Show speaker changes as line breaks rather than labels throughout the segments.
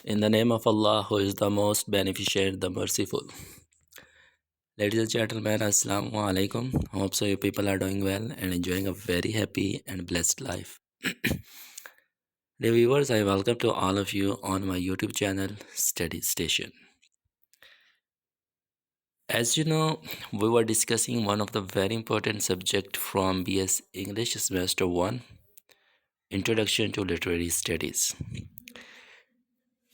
In the name of Allah, who is the most beneficent, the merciful. Ladies and gentlemen, Assalamu alaikum. Hope so you people are doing well and enjoying a very happy and blessed life. Dear viewers, I welcome to all of you on my YouTube channel, Study Station. As you know, we were discussing one of the very important subject from BS English Semester 1, Introduction to Literary Studies.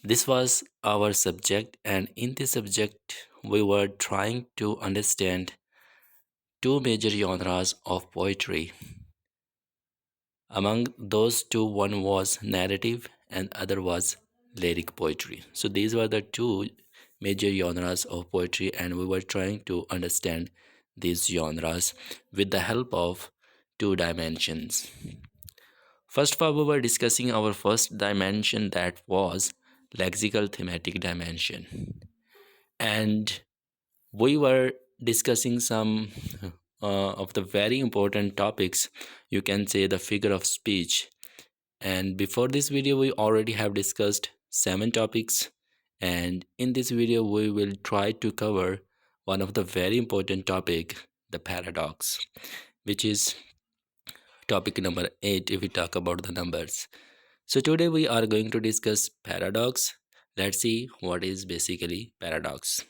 This was our subject, and in this subject, we were trying to understand two major genres of poetry. Among those two, one was narrative and other was lyric poetry. So these were the two major genres of poetry, and we were trying to understand these genres with the help of two dimensions. First of all, we were discussing our first dimension, that was lexical thematic dimension. And we were discussing some of the very important topics. You can say the figure of speech. And before this video, we already have discussed 7 topics. And in this video, we will try to cover one of the very important topic, the paradox, which is topic number 8 if we talk about the numbers. So today we are going to discuss paradox. Let's see what is basically paradox.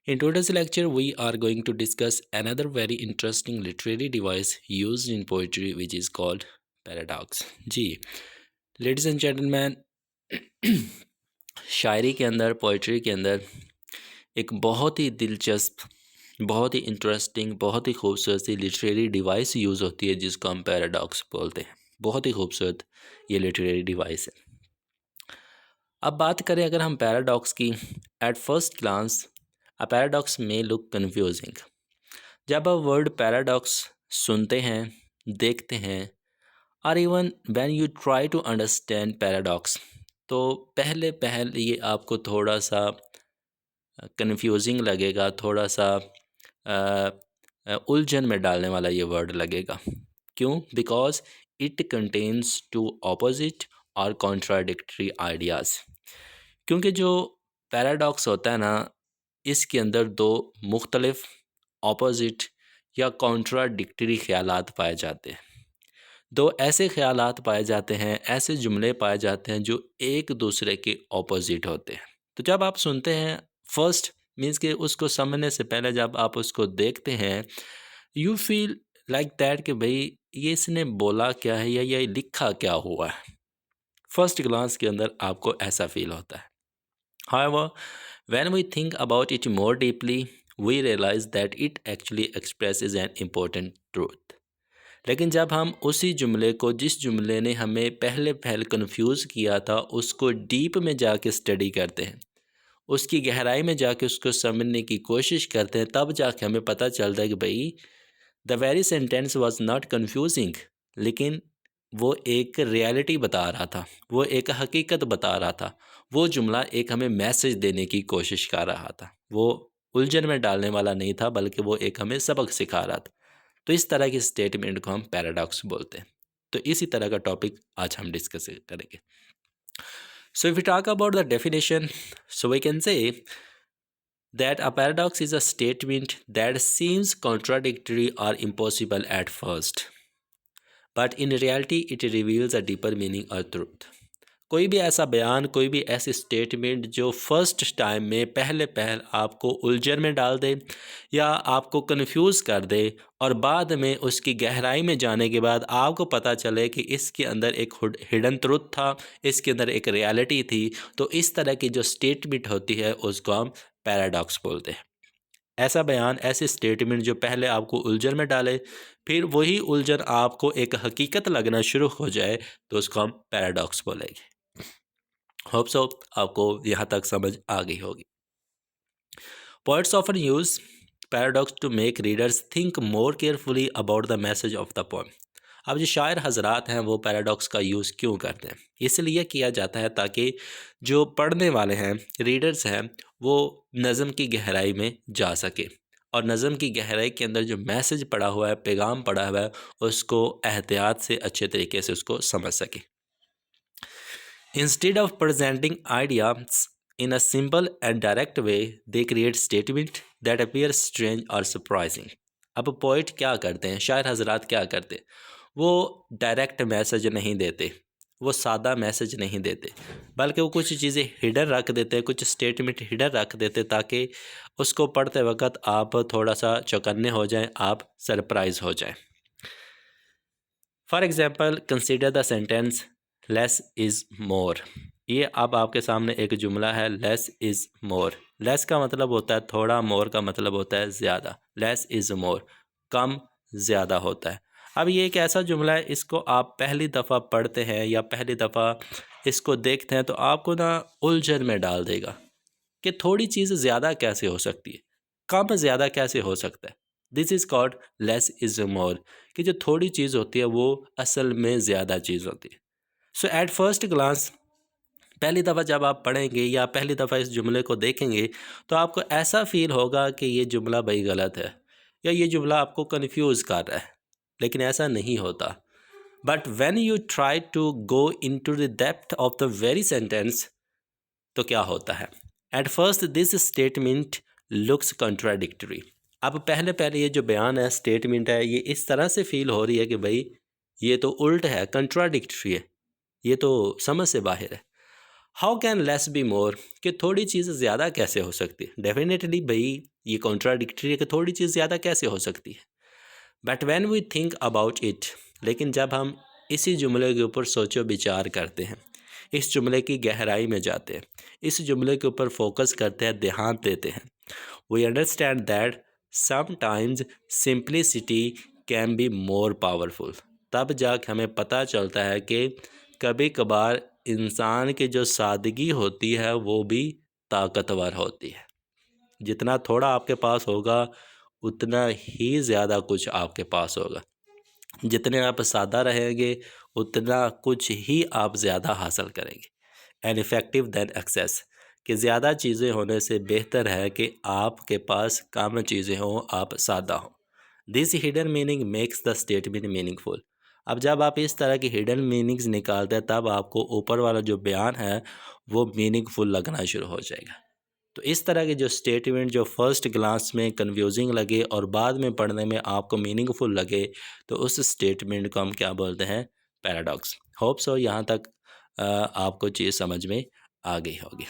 In today's lecture, we are going to discuss another very interesting literary device used in poetry, which is called paradox. Ji, ladies and gentlemen, शायरी के अंदर, poetry के अंदर एक बहुत ही दिलचस्प, बहुत ही interesting, बहुत ही खूबसूरत सी लिटरेरी डिवाइस यूज़ होती है, जिसको हम पैराडॉक्स बोलते हैं। बहुत ही खूबसूरत ये लिटरेरी डिवाइस है। अब बात करें अगर हम पैराडॉक्स की, at first glance a paradox may look confusing. जब आप वर्ड पैराडॉक्स सुनते हैं, देखते हैं, और even when you try to understand paradox, तो पहले ये आपको थोड़ा सा कन्फ्यूजिंग लगेगा, थोड़ा सा उलझन में डालने वाला ये वर्ड लगेगा। क्यों? Because it contains two opposite और कॉन्ट्राडिक्टरी आइडियाज़। क्योंकि जो पैराडॉक्स होता है ना, इसके अंदर दो मुख्तलिफ ऑपोजिट या कॉन्ट्राडिक्टरी ख्यालात पाए जाते हैं। दो ऐसे ख्यालात पाए जाते हैं, ऐसे जुमले पाए जाते हैं जो एक दूसरे के ऑपोजिट होते हैं। तो जब आप सुनते हैं, फर्स्ट मीन्स कि उसको समझने से पहले जब आप उसको देखते हैं, यू फील लाइक दैट कि भाई ये इसने बोला क्या है या ये लिखा क्या हुआ है। फर्स्ट ग्लांस के अंदर आपको ऐसा फील होता है। However, when we think about it more deeply, we realize that it actually expresses an important truth. लेकिन जब हम उसी जुमले को, जिस जुमले ने हमें पहले कंफ्यूज किया था, उसको डीप में जाके स्टडी करते हैं, उसकी गहराई में जाके उसको समझने की कोशिश करते हैं, तब जाके हमें पता चलता है कि भाई the very sentence was not confusing, लेकिन वो एक रियलिटी बता रहा था, वो एक हकीकत बता रहा था, वो जुमला एक हमें मैसेज देने की कोशिश कर रहा था, वो उलझन में डालने वाला नहीं था, बल्कि वो एक हमें सबक सिखा रहा था। तो इस तरह की स्टेटमेंट को हम पैराडॉक्स बोलते हैं। तो इसी तरह का टॉपिक आज हम डिस्कस करेंगे। So if we talk about the definition, so we can say that a paradox is a statement that seems contradictory or impossible at first, but in reality it reveals a deeper meaning or truth. कोई भी ऐसा बयान, कोई भी ऐसी statement जो first time में पहले आपको उलझन में डाल दे या आपको कंफ्यूज कर दे, और बाद में उसकी गहराई में जाने के बाद आपको पता चले कि इसके अंदर एक हिडन ट्रुथ था, इसके अंदर एक रियलिटी थी, तो इस तरह की जो स्टेटमेंट होती है उसको हम पैराडॉक्स बोलते हैं। ऐसा बयान, ऐसी स्टेटमेंट जो पहले आपको उलझन में डाले, फिर वही उलझन आपको एक हकीकत लगना शुरू हो जाए, तो उसको हम पैराडॉक्स बोलेंगे। होप सो आपको यहाँ तक समझ आ गई होगी। Poets often use paradox to make readers think more carefully about the message of the poem. अब जो शायर हजरात हैं वो पैराडॉक्स का यूज़ क्यों करते हैं? इसलिए किया जाता है ताकि जो पढ़ने वाले हैं, रीडर्स हैं, वो नज़म की गहराई में जा सके, और नज़म की गहराई के अंदर जो मैसेज पड़ा हुआ है, पैगाम पड़ा हुआ है, उसको एहतियात से अच्छे तरीके से उसको समझ सके। Instead of presenting ideas in a simple and direct way, they create statement that appear strange or surprising. अब पोइट क्या करते हैं, शायर हजरात क्या करते हैं, वो डायरेक्ट मैसेज नहीं देते, वो सादा मैसेज नहीं देते, बल्कि वो कुछ चीज़ें हिडन रख देते हैं, कुछ स्टेटमेंट हिडन रख देते हैं ताकि उसको पढ़ते वक्त आप थोड़ा सा चौकन्ने हो जाएं, आप सरप्राइज हो जाएं। For example consider the sentence less is मोर। ये अब आपके सामने एक जुमला है, लेस इज़ मोर। लेस का मतलब होता है थोड़ा, मोर का मतलब होता है ज़्यादा। लेस इज़ मोर, कम ज़्यादा होता है। अब ये एक ऐसा जुमला है, इसको आप पहली दफ़ा पढ़ते हैं या पहली दफ़ा इसको देखते हैं तो आपको ना उलझन में डाल देगा कि थोड़ी चीज़ ज़्यादा कैसे हो सकती है, कम ज़्यादा कैसे हो सकता है। This is called less is मोर, कि जो थोड़ी चीज़ होती है वो असल में ज़्यादा चीज़ होती है। सो एट फर्स्ट ग्लांस, पहली दफ़ा जब आप पढ़ेंगे या पहली दफ़ा इस जुमले को देखेंगे तो आपको ऐसा फ़ील होगा कि ये जुमला भाई गलत है या ये जुमला आपको कन्फ्यूज़ कर रहा है, लेकिन ऐसा नहीं होता। But when you try to go into the depth of the very sentence, तो क्या होता है, at first this statement looks contradictory. अब पहले पहले ये जो बयान है, स्टेटमेंट है, ये इस तरह से फील हो रही है कि भाई ये तो उल्ट है, कंट्राडिक्टरी है, ये तो समझ से बाहर है। How can less be more, कि थोड़ी चीज़ ज़्यादा कैसे हो सकती है। डेफिनेटली भाई ये कॉन्ट्राडिक्टरी है कि थोड़ी चीज़ ज़्यादा कैसे हो सकती है। But when we think about it, लेकिन जब हम इसी जुमले के ऊपर सोचो विचार करते हैं, इस जुमले की गहराई में जाते हैं, इस जुमले के ऊपर फोकस करते हैं, ध्यान देते हैं, we understand that sometimes simplicity can be more powerful. तब जाके हमें पता चलता है कि कभी कभार इंसान की जो सादगी होती है वो भी ताकतवर होती है। जितना थोड़ा आपके पास होगा उतना ही ज़्यादा कुछ आपके पास होगा। जितने आप सादा रहेंगे उतना कुछ ही आप ज़्यादा हासिल करेंगे। एंड इफ़ेक्टिव दैन एक्सेस, कि ज़्यादा चीज़ें होने से बेहतर है कि आपके पास कम चीज़ें हों, आप सादा हों। This hidden meaning makes the statement meaningful. अब जब आप इस तरह की हिडन मीनिंग्स निकालते हैं तब आपको ऊपर वाला जो बयान है वो मीनिंगफुल लगना शुरू हो जाएगा। तो इस तरह के जो स्टेटमेंट जो फर्स्ट ग्लांस में कन्फ्यूजिंग लगे और बाद में पढ़ने में आपको मीनिंगफुल लगे, तो उस स्टेटमेंट को हम क्या बोलते हैं, पैराडॉक्स। होप सो यहाँ तक आपको चीज़ समझ में आ गई होगी।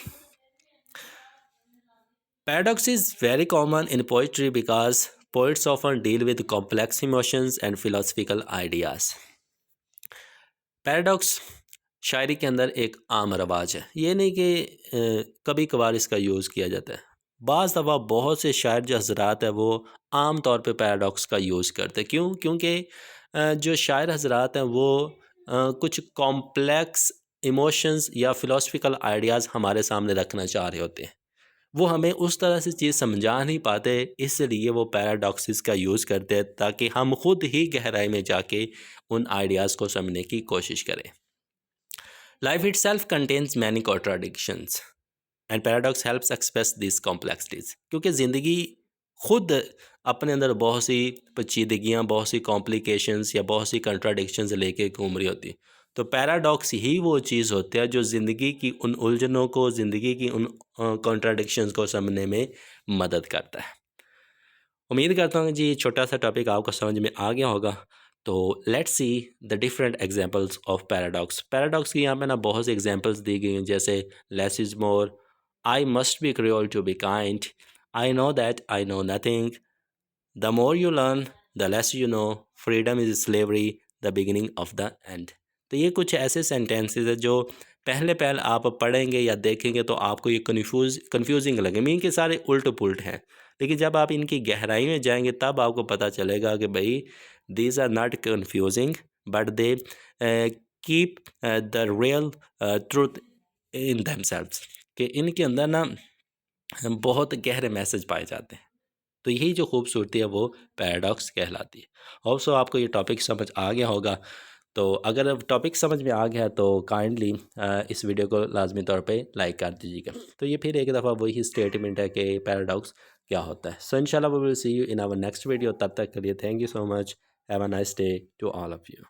Paradox is very common in poetry because poets often deal with complex emotions and philosophical ideas. Paradox शायरी के अंदर एक आम रवाज है, ये नहीं कि कभी कभार इसका यूज़ किया जाता है। बाज़ दफ़ा बहुत से शायर जो हजरात है वो आम तौर पे पैराडॉक्स का यूज़ करते हैं। क्यों? क्योंकि जो शायर हजरात हैं वो कुछ कॉम्प्लेक्स इमोशंस या फ़िलोसफिकल आइडियाज़ हमारे सामने रखना चाह रहे होते हैं। वो हमें उस तरह से चीज़ समझा नहीं पाते, इसलिए वो पैराडॉक्सिस का यूज़ करते हैं ताकि हम खुद ही गहराई में जाके उन आइडियाज़ को समझने की कोशिश करें। Life itself contains many contradictions and paradox helps express this complexities, क्योंकि ज़िंदगी खुद अपने अंदर बहुत सी पेचीदगियाँ, बहुत सी कॉम्प्लिकेशंस या बहुत सी कंट्राडिक्शंस लेके घूम रही होती। तो पैराडॉक्स ही वो चीज़ होती है जो ज़िंदगी की उन उलझनों को, ज़िंदगी की उन कॉन्ट्राडिक्शंस को समझने में मदद करता है। उम्मीद करता हूँ जी छोटा सा टॉपिक आपको समझ में आ गया होगा। तो let's see the different examples of paradox. Paradox की यहाँ पे ना बहुत सी एग्जांपल्स दी गई हैं, जैसे less is more, I must be cruel to be kind, I know that I know nothing, the more you learn the less you know, freedom is slavery, the beginning of the end. तो ये कुछ ऐसे sentences है जो पहले पहले आप पढ़ेंगे या देखेंगे तो आपको ये कन्फ्यूजिंग लगे, मीन के सारे उल्ट पुल्ट हैं, लेकिन जब आप इनकी गहराई में जाएंगे तब आपको पता चलेगा कि भाई these are not confusing but they keep the real truth in themselves, कि इनके अंदर ना बहुत गहरे मैसेज पाए जाते हैं। तो यही जो खूबसूरती है वो पैराडॉक्स कहलाती है। होप सो आपको ये टॉपिक समझ आ गया होगा। तो अगर टॉपिक समझ में आ गया तो काइंडली इस वीडियो को लाजमी तौर पे लाइक कर दीजिएगा। तो ये फिर एक दफ़ा वही स्टेटमेंट है कि पैराडॉक्स क्या होता है। सो इंशाल्लाह we will see you in our next video. तब तक के लिए thank you so much. Have a nice day to all of you.